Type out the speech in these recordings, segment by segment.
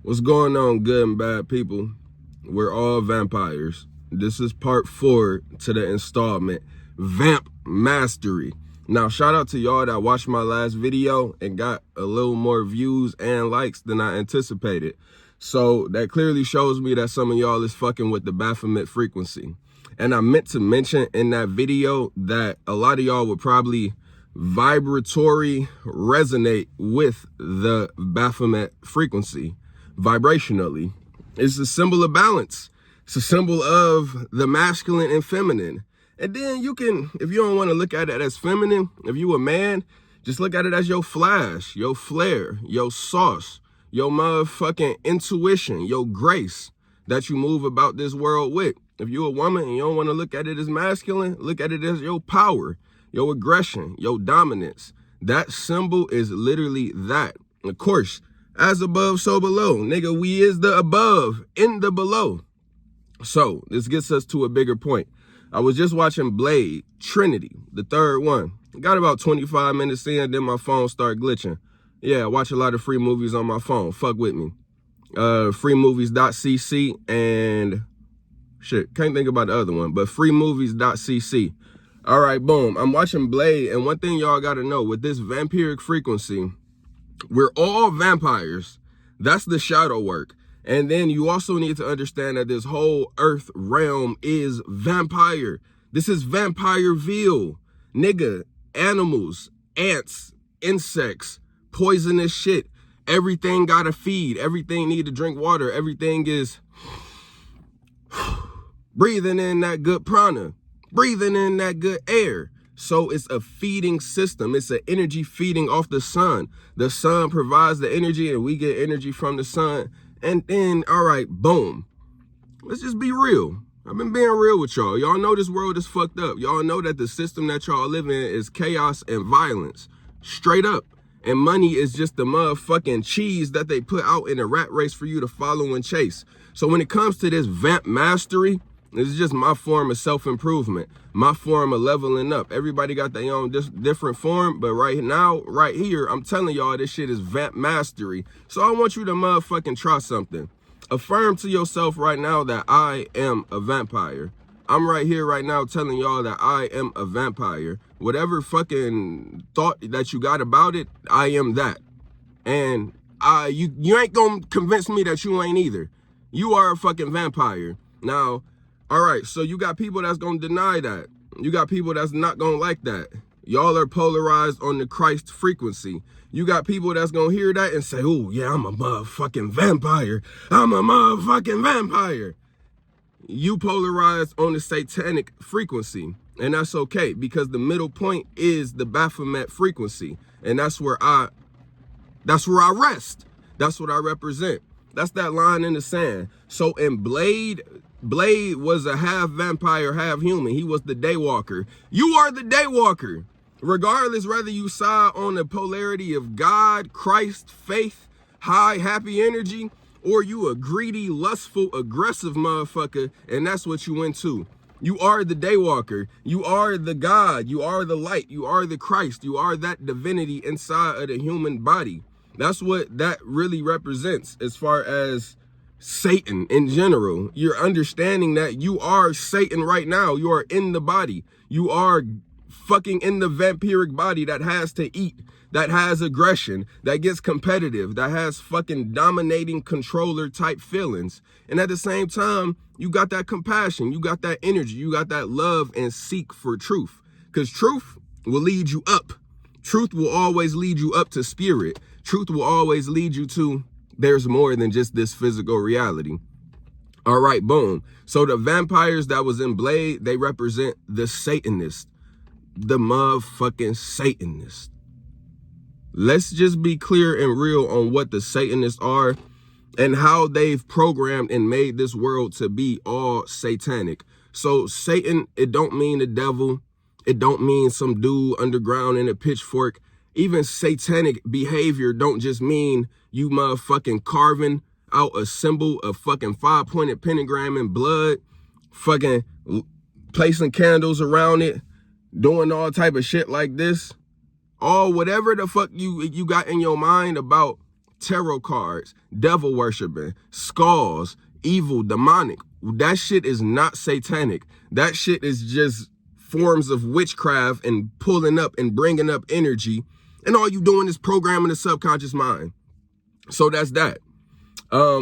What's going on, good and bad people? We're all vampires. This is part 4 to the installment, Vamp Mastery. Now, shout out to y'all that watched my last video and got a little more views and likes than I anticipated. So that clearly shows me that some of y'all is fucking with the Baphomet frequency. And I meant to mention in that video that a lot of y'all would probably vibratory resonate with the Baphomet frequency. Vibrationally, it's a symbol of balance. It's a symbol of the masculine and feminine. And then you can, if you don't want to look at it as feminine, if you a man, just look at it as your flash, your flair, your sauce, your motherfucking intuition, your grace that you move about this world with. If you a woman and you don't want to look at it as masculine, look at it as your power, your aggression, your dominance. That symbol is literally that. Of course, as above, so below. Nigga, we is the above, in the below. So, this gets us to a bigger point. I was just watching Blade, Trinity, the third one. Got about 25 minutes in, then my phone started glitching. Yeah, I watch a lot of free movies on my phone. Fuck with me. Freemovies.cc and... shit, can't think about the other one, but freemovies.cc. All right, boom. I'm watching Blade, and one thing y'all got to know, with this vampiric frequency, we're all vampires. That's the shadow work. And then you also need to understand that this whole earth realm is vampire. This is Vampireville. Nigga, animals, ants, insects, poisonous shit. Everything gotta feed. Everything need to drink water. Everything is breathing in that good prana. Breathing in that good air. So it's a feeding system. It's an energy feeding off the sun. The sun provides the energy and we get energy from the sun. And then, all right, boom. Let's just be real. I've been being real with y'all. Y'all know this world is fucked up. Y'all know that the system that y'all live in is chaos and violence. Straight up. And money is just the motherfucking cheese that they put out in a rat race for you to follow and chase. So when it comes to this vamp mastery, this is just my form of self-improvement, my form of leveling up. Everybody got their own different form, but right now, right here, I'm telling y'all this shit is vamp mastery. So I want you to motherfucking try something. Affirm to yourself right now that I am a vampire. I'm right here right now telling y'all that I am a vampire. Whatever fucking thought that you got about it, I am that. And you ain't gonna convince me that you ain't either. You are a fucking vampire. Now, all right, so you got people that's going to deny that. You got people that's not going to like that. Y'all are polarized on the Christ frequency. You got people that's going to hear that and say, oh, yeah, I'm a motherfucking vampire. I'm a motherfucking vampire. You polarized on the satanic frequency. And that's okay, because the middle point is the Baphomet frequency. And that's where I rest. That's what I represent. That's that line in the sand. So in Blade was a half vampire, half human. He was the daywalker. You are the daywalker. Regardless whether you side on the polarity of God, Christ, faith, high, happy energy, or you a greedy, lustful, aggressive motherfucker, and that's what you into. You are the daywalker. You are the God. You are the light. You are the Christ. You are that divinity inside of the human body. That's what that really represents as far as Satan in general. You're understanding that you are Satan right now. You are in the body. You are fucking in the vampiric body that has to eat, that has aggression, that gets competitive, that has fucking dominating controller type feelings. And at the same time, you got that compassion, you got that energy, you got that love and seek for truth. Because truth will lead you up. Truth will always lead you up to spirit. Truth will always lead you to there's more than just this physical reality. All right, boom. So the vampires that was in Blade, they represent the Satanists, the motherfucking Satanists. Let's just be clear and real on what the Satanists are and how they've programmed and made this world to be all satanic. So Satan, it don't mean the devil. It don't mean some dude underground in a pitchfork. Even satanic behavior don't just mean you motherfucking carving out a symbol, a fucking 5-pointed pentagram in blood, fucking placing candles around it, doing all type of shit like this. All whatever the fuck you got in your mind about tarot cards, devil worshiping, skulls, evil, demonic. That shit is not satanic. That shit is just forms of witchcraft and pulling up and bringing up energy. And all you doing is programming the subconscious mind. So that's that.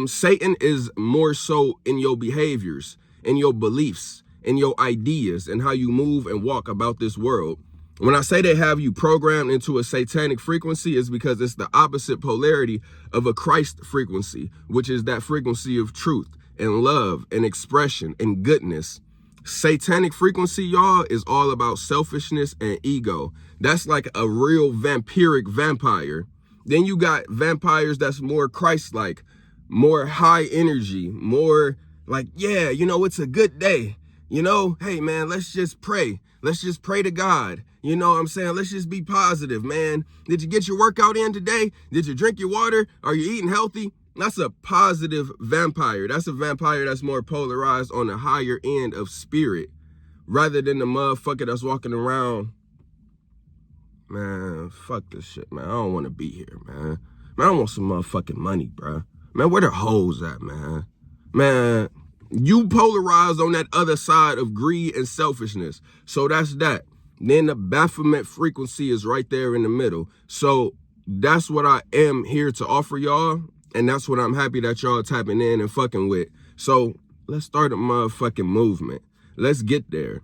Satan is more so in your behaviors, in your beliefs, in your ideas, and how you move and walk about this world. When I say they have you programmed into a satanic frequency, it's because it's the opposite polarity of a Christ frequency, which is that frequency of truth and love and expression and goodness. Satanic frequency, y'all, is all about selfishness and ego. That's like a real vampiric vampire. Then you got vampires that's more Christ-like, more high energy, more like, yeah, you know, it's a good day. You know, hey, man, let's just pray. Let's just pray to God. You know what I'm saying? Let's just be positive, man. Did you get your workout in today? Did you drink your water? Are you eating healthy? That's a positive vampire. That's a vampire that's more polarized on the higher end of spirit rather than the motherfucker that's walking around. Man, fuck this shit, man. I don't want to be here, man. Man, I want some motherfucking money, bruh. Man, where the hoes at, man? Man, you polarized on that other side of greed and selfishness. So that's that. Then the Baphomet frequency is right there in the middle. So that's what I am here to offer y'all. And that's what I'm happy that y'all tapping in and fucking with. So let's start a motherfucking movement. Let's get there.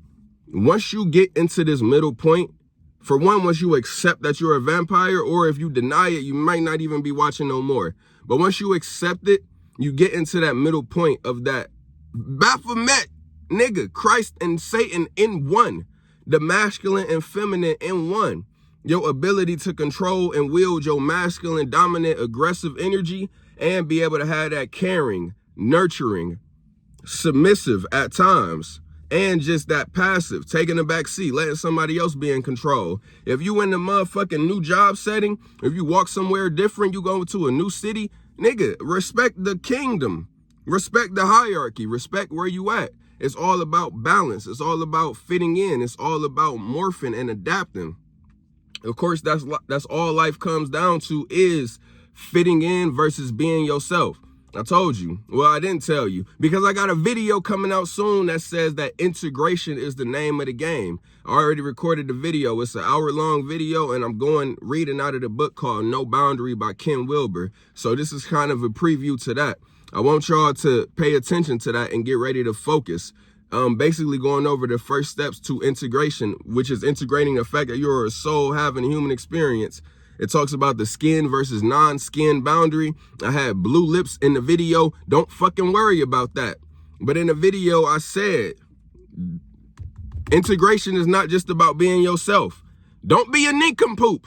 Once you get into this middle point, for one, once you accept that you're a vampire, or if you deny it, you might not even be watching no more. But once you accept it, you get into that middle point of that Baphomet, nigga, Christ and Satan in one, the masculine and feminine in one. Your ability to control and wield your masculine, dominant, aggressive energy and be able to have that caring, nurturing, submissive at times, and just that passive, taking a back seat, letting somebody else be in control. If you in the motherfucking new job setting, if you walk somewhere different, you go to a new city, nigga, respect the kingdom, respect the hierarchy, respect where you at. It's all about balance. It's all about fitting in. It's all about morphing and adapting. Of course, that's all life comes down to is fitting in versus being yourself. I told you. Well, I didn't tell you because I got a video coming out soon that says that integration is the name of the game. I already recorded the video. It's an hour-long video, and I'm reading out of the book called No Boundary by Ken Wilber. So this is kind of a preview to that. I want y'all to pay attention to that and get ready to focus. Basically going over the first steps to integration, which is integrating the fact that you're a soul having a human experience. It talks about the skin versus non-skin boundary. I had blue lips in the video. Don't fucking worry about that. But in the video, I said, integration is not just about being yourself. Don't be a nincompoop.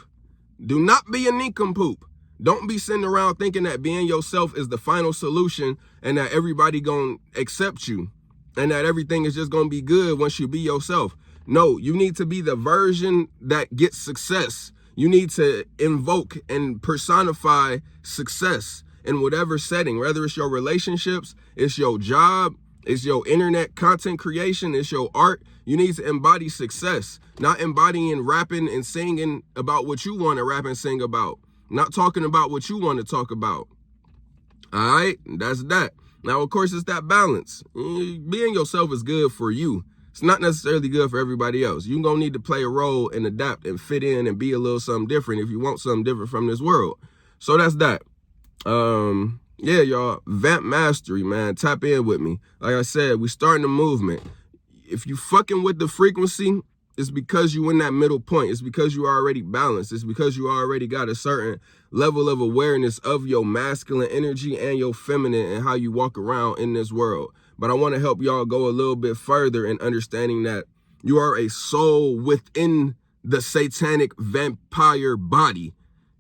Do not be a nincompoop. Don't be sitting around thinking that being yourself is the final solution and that everybody gonna accept you and that everything is just gonna be good once you be yourself. No, you need to be the version that gets success. You need to invoke and personify success in whatever setting, whether it's your relationships, it's your job, it's your internet content creation, it's your art. You need to embody success, not embodying rapping and singing about what you want to rap and sing about, not talking about what you want to talk about. All right, that's that. Now, of course, it's that balance. Being yourself is good for you. It's not necessarily good for everybody else. You're going to need to play a role and adapt and fit in and be a little something different if you want something different from this world. So that's that. Yeah, y'all, VAMP mastery, man. Tap in with me. Like I said, we starting the movement. If you fucking with the frequency, it's because you in that middle point. It's because you already balanced. It's because you already got a certain level of awareness of your masculine energy and your feminine and how you walk around in this world. But I want to help y'all go a little bit further in understanding that you are a soul within the satanic vampire body.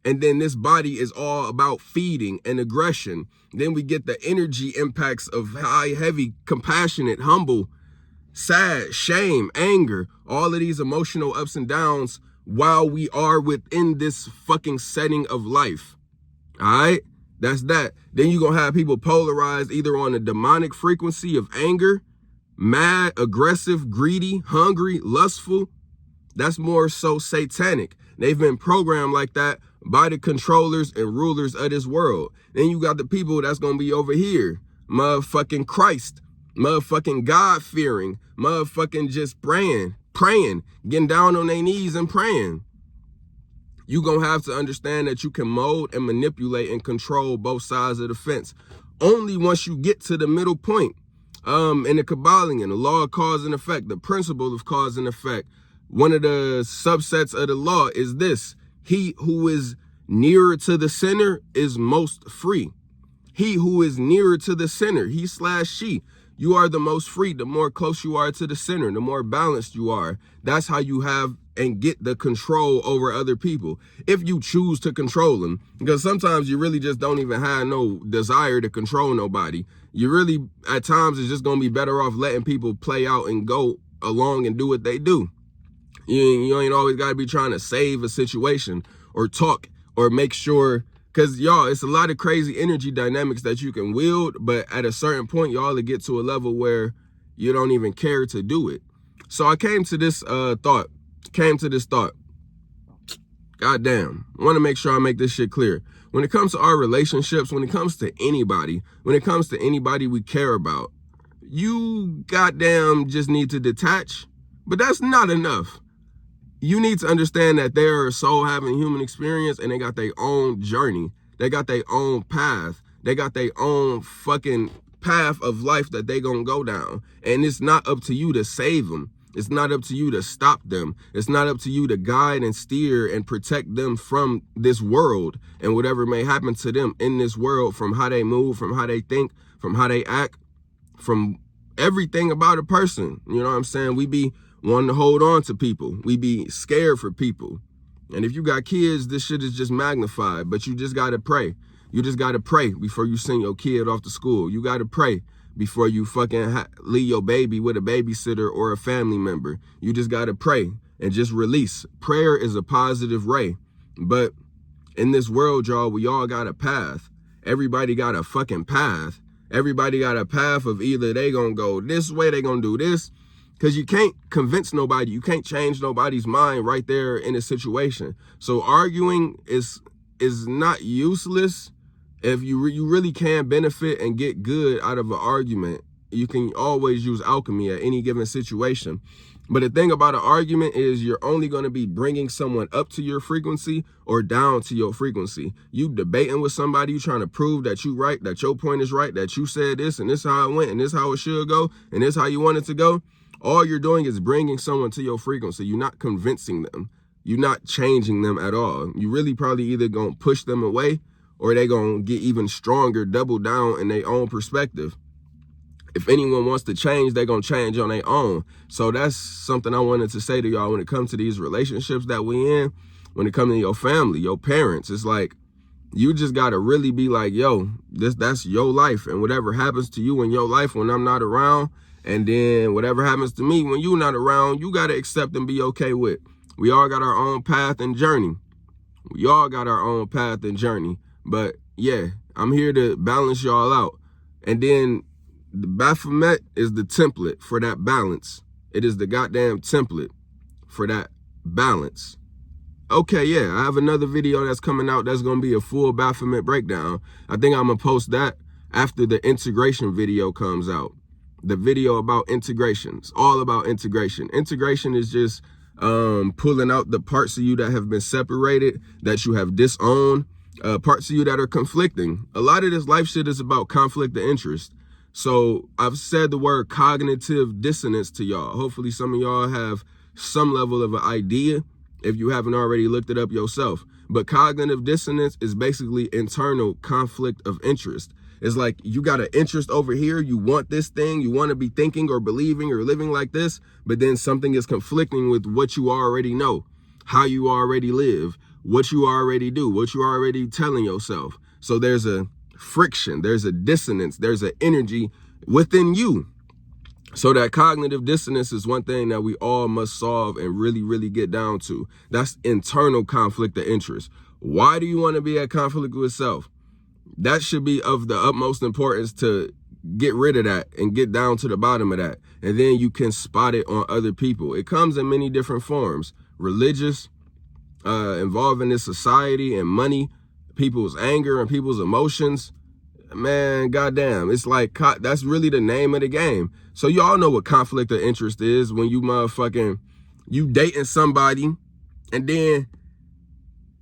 And then this body is all about feeding and aggression. Then we get the energy impacts of high, heavy, compassionate, humble, sad, shame, anger, all of these emotional ups and downs while we are within this fucking setting of life. All right? That's that. Then you're going to have people polarized either on the demonic frequency of anger, mad, aggressive, greedy, hungry, lustful. That's more so satanic. They've been programmed like that by the controllers and rulers of this world. Then you got the people that's going to be over here, motherfucking Christ, motherfucking God-fearing, motherfucking just praying, getting down on their knees and praying. You're going to have to understand that you can mold and manipulate and control both sides of the fence. Only once you get to the middle point. In the Kabbalion, the law of cause and effect, the principle of cause and effect, one of the subsets of the law is this: he who is nearer to the center is most free. He who is nearer to the center, he/she, you are the most free. The more close you are to the center, the more balanced you are. That's how you have and get the control over other people, if you choose to control them. Because sometimes you really just don't even have no desire to control nobody. You really, at times, it's just going to be better off letting people play out and go along and do what they do. You ain't always got to be trying to save a situation or talk or make sure, because y'all, it's a lot of crazy energy dynamics that you can wield, but at a certain point, y'all will get to a level where you don't even care to do it. So I came to this thought. Goddamn, I want to make sure I make this shit clear. When it comes to our relationships, when it comes to anybody we care about, you goddamn just need to detach, but that's not enough. You need to understand that they're a soul having human experience and they got their own journey. They got their own path. They got their own fucking path of life that they gonna go down. And it's not up to you to save them. It's not up to you to stop them. It's not up to you to guide and steer and protect them from this world and whatever may happen to them in this world, from how they move, from how they think, from how they act, from everything about a person. You know what I'm saying? We be wanting to hold on to people. We be scared for people. And if you got kids, this shit is just magnified, but you just got to pray. You just got to pray before you send your kid off to school. You got to pray before you fucking leave your baby with a babysitter or a family member. You just got to pray and just release. Prayer is a positive ray. But in this world, y'all, we all got a path. Everybody got a fucking path. Everybody got a path of either they gonna go this way, they gonna do this. Because you can't convince nobody. You can't change nobody's mind right there in a situation. So arguing is not useless. If you really can benefit and get good out of an argument, you can always use alchemy at any given situation. But the thing about an argument is you're only going to be bringing someone up to your frequency or down to your frequency. You debating with somebody, you trying to prove that you right, that your point is right, that you said this and this how it went and this how it should go and this how you want it to go. All you're doing is bringing someone to your frequency. You're not convincing them. You're not changing them at all. You really probably either going to push them away or they going to get even stronger, double down in their own perspective. If anyone wants to change, they're going to change on their own. So that's something I wanted to say to y'all when it comes to these relationships that we in, when it comes to your family, your parents. It's like, you just got to really be like, yo, that's your life. And whatever happens to you in your life when I'm not around, and then whatever happens to me when you're not around, you got to accept and be okay with. We all got our own path and journey. We all got our own path and journey. But yeah, I'm here to balance y'all out. And then the Baphomet is the template for that balance. It is the goddamn template for that balance. Okay, yeah, I have another video that's coming out that's going to be a full Baphomet breakdown. I think I'm going to post that after the integration video comes out. The video about integration. It's all about integration. Integration is just pulling out the parts of you that have been separated, that you have disowned, parts of you that are conflicting. A lot of this life shit is about conflict of interest. So I've said the word cognitive dissonance to y'all. Hopefully some of y'all have some level of an idea if you haven't already looked it up yourself. But cognitive dissonance is basically internal conflict of interest. It's like you got an interest over here. You want this thing. You want to be thinking or believing or living like this. But then something is conflicting with what you already know, how you already live, what you already do, what you already telling yourself. So there's a friction. There's a dissonance. There's an energy within you. So that cognitive dissonance is one thing that we all must solve and really, really get down to. That's internal conflict of interest. Why do you want to be at conflict with self? That should be of the utmost importance to get rid of that and get down to the bottom of that. And then you can spot it on other people. It comes in many different forms: religious, involving this society and money, people's anger and people's emotions, man, goddamn, it's like, that's really the name of the game. So y'all know what conflict of interest is when you dating somebody and then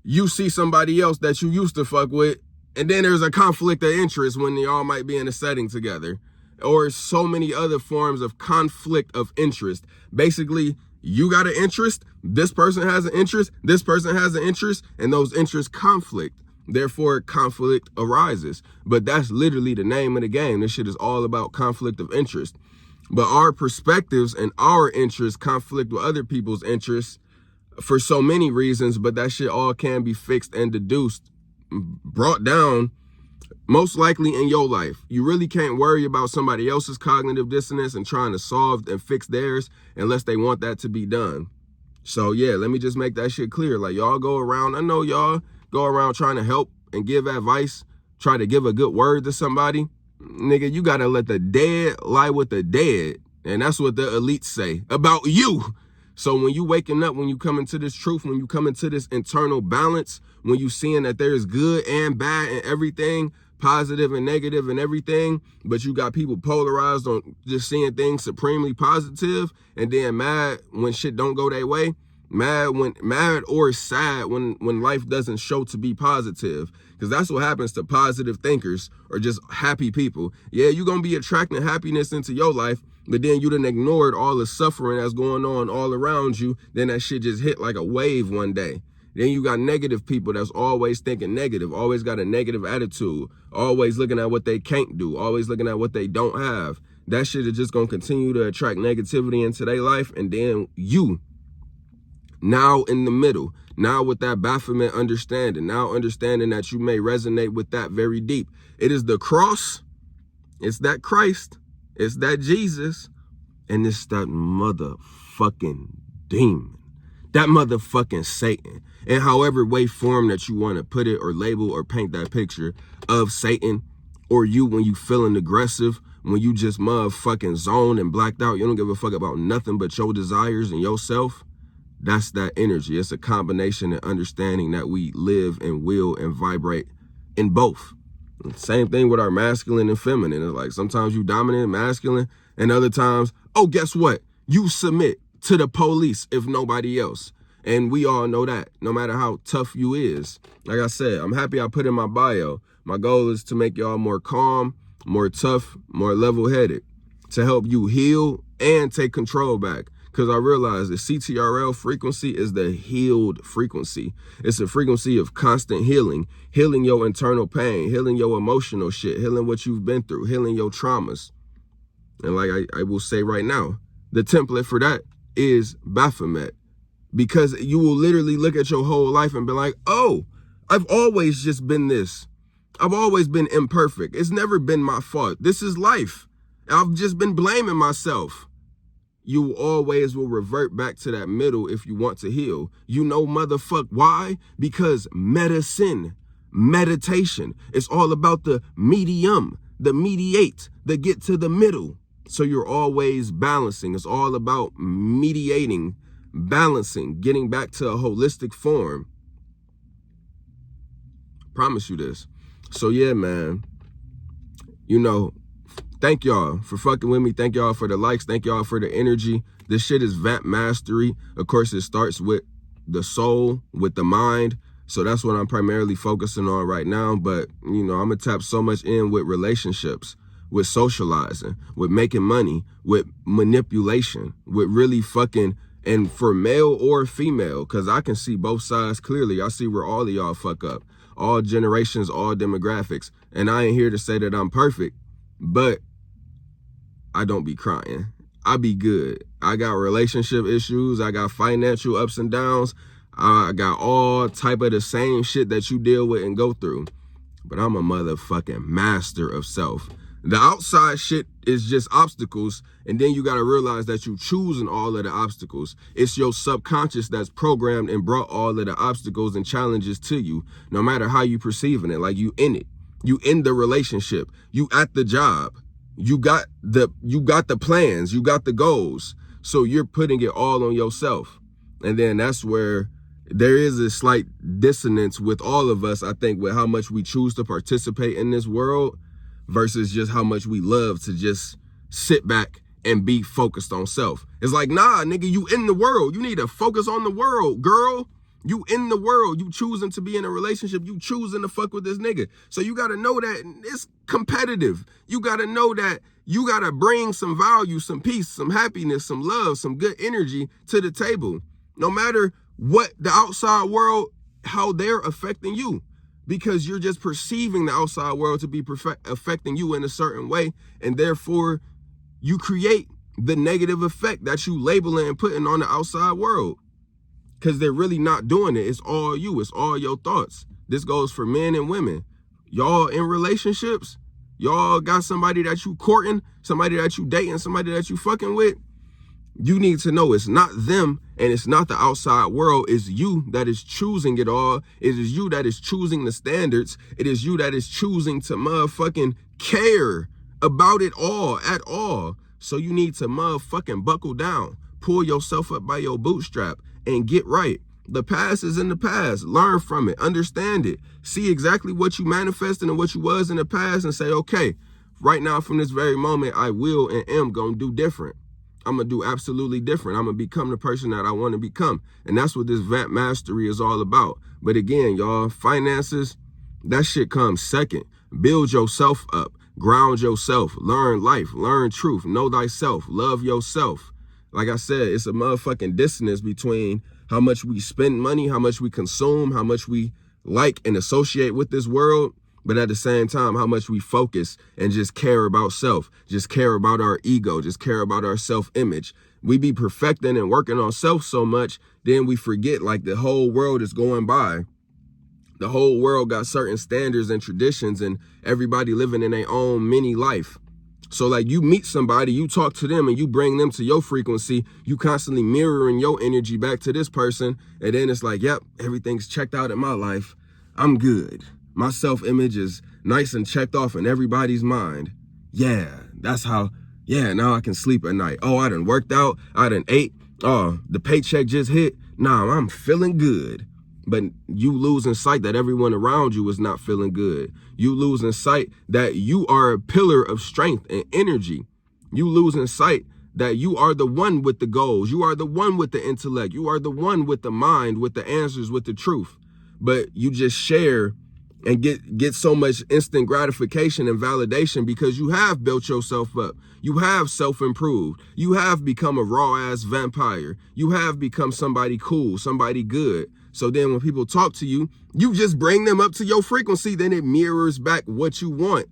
you see somebody else that you used to fuck with, and then there's a conflict of interest when y'all might be in a setting together, or so many other forms of conflict of interest. Basically, you got an interest, this person has an interest, this person has an interest, and those interests conflict. Therefore, conflict arises. But that's literally the name of the game. This shit is all about conflict of interest. But our perspectives and our interests conflict with other people's interests for so many reasons, but that shit all can be fixed and deduced, brought down, most likely in your life. You really can't worry about somebody else's cognitive dissonance and trying to solve and fix theirs unless they want that to be done. So yeah, let me just make that shit clear. Like, y'all go around, I know y'all go around trying to help and give advice, try to give a good word to somebody. Nigga, you gotta let the dead lie with the dead. And that's what the elites say about you. So when you waking up, when you come into this truth, when you come into this internal balance, when you seeing that there is good and bad and everything, positive and negative and everything, but you got people polarized on just seeing things supremely positive and then mad when shit don't go their way, mad or sad when life doesn't show to be positive. Because that's what happens to positive thinkers or just happy people. Yeah, you're going to be attracting happiness into your life, but then you done ignored all the suffering that's going on all around you. Then that shit just hit like a wave one day. Then you got negative people that's always thinking negative, always got a negative attitude, always looking at what they can't do, always looking at what they don't have. That shit is just going to continue to attract negativity into their life. And then you, now in the middle, now with that Baphomet understanding, now understanding that you may resonate with that very deep. It is the cross, it's that Christ, it's that Jesus, and it's that motherfucking demon, that motherfucking Satan. And however way form that you want to put it or label or paint that picture of Satan, or you when you feeling aggressive, when you just motherfucking zoned and blacked out, you don't give a fuck about nothing but your desires and yourself. That's that energy. It's a combination and understanding that we live and will and vibrate in both. Same thing with our masculine and feminine. It's like sometimes you dominant masculine and other times, oh, guess what? You submit to the police if nobody else. And we all know that no matter how tough you is. Like I said, I'm happy I put in my bio. My goal is to make y'all more calm, more tough, more level-headed, to help you heal and take control back. Because I realize the CTRL frequency is the healed frequency. It's a frequency of constant healing, healing your internal pain, healing your emotional shit, healing what you've been through, healing your traumas. And like I will say right now, the template for that is Baphomet. Because you will literally look at your whole life and be like, oh, I've always just been this. I've always been imperfect. It's never been my fault. This is life. I've just been blaming myself. You always will revert back to that middle if you want to heal. You know, motherfuck, why? Because meditation, it's all about the medium, the mediate, the get to the middle. So you're always balancing. It's all about mediating, balancing, getting back to a holistic form. Promise you this. So yeah, man, you know, thank y'all for fucking with me. Thank y'all for the likes. Thank y'all for the energy. This shit is VAMP mastery. Of course, it starts with the soul, with the mind. So that's what I'm primarily focusing on right now. But, you know, I'm going to tap so much in with relationships, with socializing, with making money, with manipulation, with really fucking, and for male or female, because I can see both sides clearly. I see where all of y'all fuck up. All generations, all demographics. And I ain't here to say that I'm perfect, but I don't be crying. I be good. I got relationship issues. I got financial ups and downs. I got all type of the same shit that you deal with and go through. But I'm a motherfucking master of self. The outside shit is just obstacles. And then you got to realize that you choosing all of the obstacles. It's your subconscious that's programmed and brought all of the obstacles and challenges to you, no matter how you perceiving it. Like you in it. You in the relationship. You at the job. You got the plans. You got the goals. So you're putting it all on yourself. And then that's where there is a slight dissonance with all of us, I think, with how much we choose to participate in this world versus just how much we love to just sit back and be focused on self. It's like, nah, nigga, you in the world. You need to focus on the world, girl. You in the world. You choosing to be in a relationship. You choosing to fuck with this nigga. So you got to know that it's competitive. You got to know that you got to bring some value, some peace, some happiness, some love, some good energy to the table. No matter what the outside world, how they're affecting you. Because you're just perceiving the outside world to be affecting you in a certain way. And therefore, you create the negative effect that you labeling and putting on the outside world. Because they're really not doing it. It's all you. It's all your thoughts. This goes for men and women. Y'all in relationships, y'all got somebody that you courting, somebody that you dating, somebody that you fucking with. You need to know it's not them and it's not the outside world. It's you that is choosing it all. It is you that is choosing the standards. It is you that is choosing to motherfucking care about it all at all. So you need to motherfucking buckle down, pull yourself up by your bootstrap and get right. The past is in the past. Learn from it. Understand it. See exactly what you manifested and what you was in the past and say, okay, right now from this very moment, I will and am going to do different. I'm going to do absolutely different. I'm going to become the person that I want to become. And that's what this VAMP mastery is all about. But again, y'all, finances, that shit comes second. Build yourself up. Ground yourself. Learn life. Learn truth. Know thyself. Love yourself. Like I said, it's a motherfucking dissonance between how much we spend money, how much we consume, how much we like and associate with this world, but at the same time, how much we focus and just care about self, just care about our ego, just care about our self-image. We be perfecting and working on self so much, then we forget like the whole world is going by. The whole world got certain standards and traditions and everybody living in their own mini life. So like you meet somebody, you talk to them and you bring them to your frequency, you constantly mirroring your energy back to this person. And then it's like, yep, everything's checked out in my life. I'm good. My self-image is nice and checked off in everybody's mind. Yeah, that's how, yeah, now I can sleep at night. Oh, I done worked out. I done ate. Oh, the paycheck just hit. Nah, I'm feeling good. But you losing sight that everyone around you is not feeling good. You losing sight that you are a pillar of strength and energy. You losing sight that you are the one with the goals. You are the one with the intellect. You are the one with the mind, with the answers, with the truth. But you just share and get so much instant gratification and validation because you have built yourself up. You have self-improved. You have become a raw-ass vampire. You have become somebody cool, somebody good. So then when people talk to you, you just bring them up to your frequency, then it mirrors back what you want.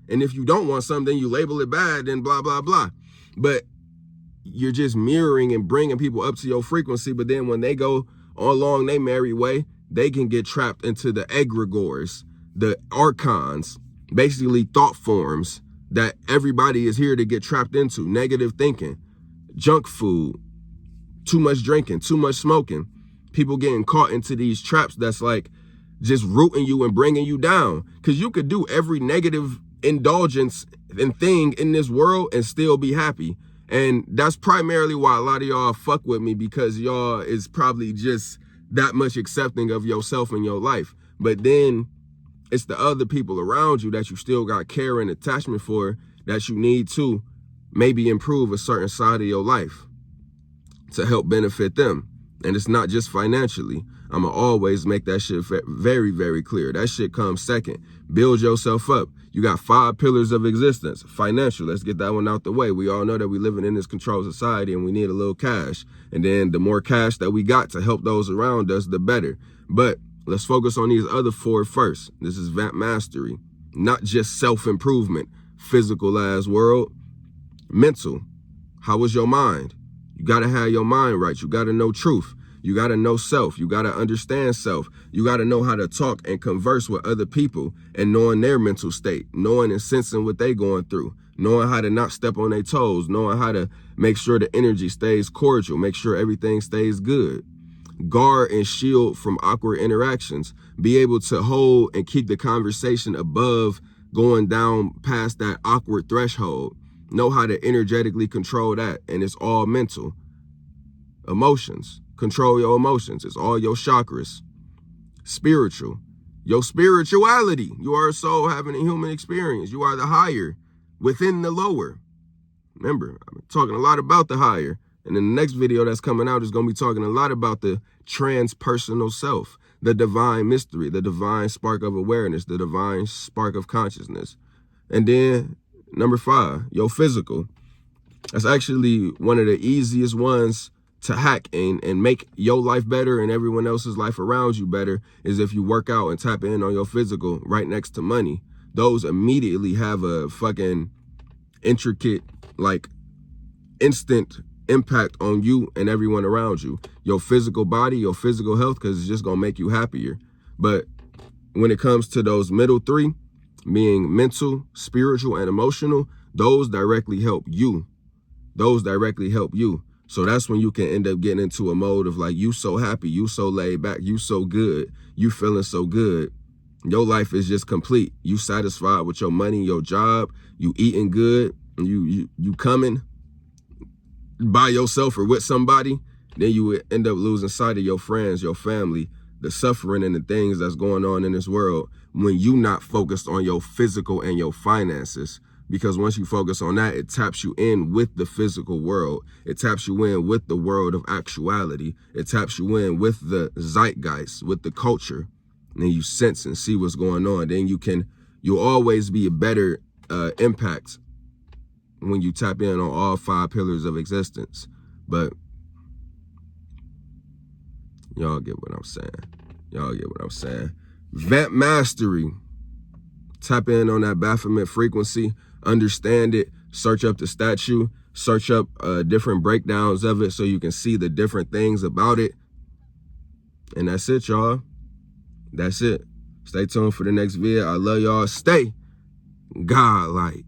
And if you don't want something, then you label it bad, then blah, blah, blah. But you're just mirroring and bringing people up to your frequency. But then when they go along their merry way, they can get trapped into the egregores, the archons, basically thought forms that everybody is here to get trapped into. Negative thinking, junk food, too much drinking, too much smoking. People getting caught into these traps that's like just rooting you and bringing you down. Because you could do every negative indulgence and thing in this world and still be happy. And that's primarily why a lot of y'all fuck with me, because y'all is probably just that much accepting of yourself in your life. But then it's the other people around you that you still got care and attachment for that you need to maybe improve a certain side of your life to help benefit them. And it's not just financially. I'm going to always make that shit very, very clear. That shit comes second. Build yourself up. You got 5 pillars of existence. Financial, let's get that one out the way. We all know that we're living in this controlled society and we need a little cash. And then the more cash that we got to help those around us, the better. But let's focus on these other 4 first. This is VAMP mastery. Not just self-improvement. Physical as world. Mental. How was your mind? You got to have your mind right. You got to know truth. You got to know self. You got to understand self. You got to know how to talk and converse with other people and knowing their mental state, knowing and sensing what they going through, knowing how to not step on their toes, knowing how to make sure the energy stays cordial, make sure everything stays good. Guard and shield from awkward interactions. Be able to hold and keep the conversation above going down past that awkward threshold. Know how to energetically control that. And it's all mental. Emotions. control your emotions. It's all your chakras. Spiritual. Your spirituality. You are a soul having a human experience. You are the higher within the lower. Remember, I'm talking a lot about the higher. And in the next video that's coming out is going to be talking a lot about the transpersonal self, the divine mystery, the divine spark of awareness, the divine spark of consciousness. And then number 5, your physical. That's actually one of the easiest ones to hack and make your life better and everyone else's life around you better, is if you work out and tap in on your physical right next to money. Those immediately have a fucking intricate, like, instant impact on you and everyone around you. Your physical body, your physical health, because it's just going to make you happier. But when it comes to those middle 3, being mental, spiritual, and emotional, those directly help you. Those directly help you. So that's when you can end up getting into a mode of like, you so happy, you so laid back, you so good, you feeling so good. Your life is just complete. You satisfied with your money, your job, you eating good, you coming by yourself or with somebody. Then you would end up losing sight of your friends, your family, the suffering and the things that's going on in this world when you not focused on your physical and your finances. Because once you focus on that, it taps you in with the physical world. It taps you in with the world of actuality. It taps you in with the zeitgeist, with the culture. And then you sense and see what's going on. Then you'll always be a better impact when you tap in on all 5 pillars of existence. But y'all get what I'm saying. Y'all get what I'm saying. VAMP mastery. Tap in on that Baphomet frequency. Understand it. Search up the statue. Search up different breakdowns of it so you can see the different things about it. And that's it, y'all. That's it. Stay tuned for the next video. I love y'all. Stay godlike.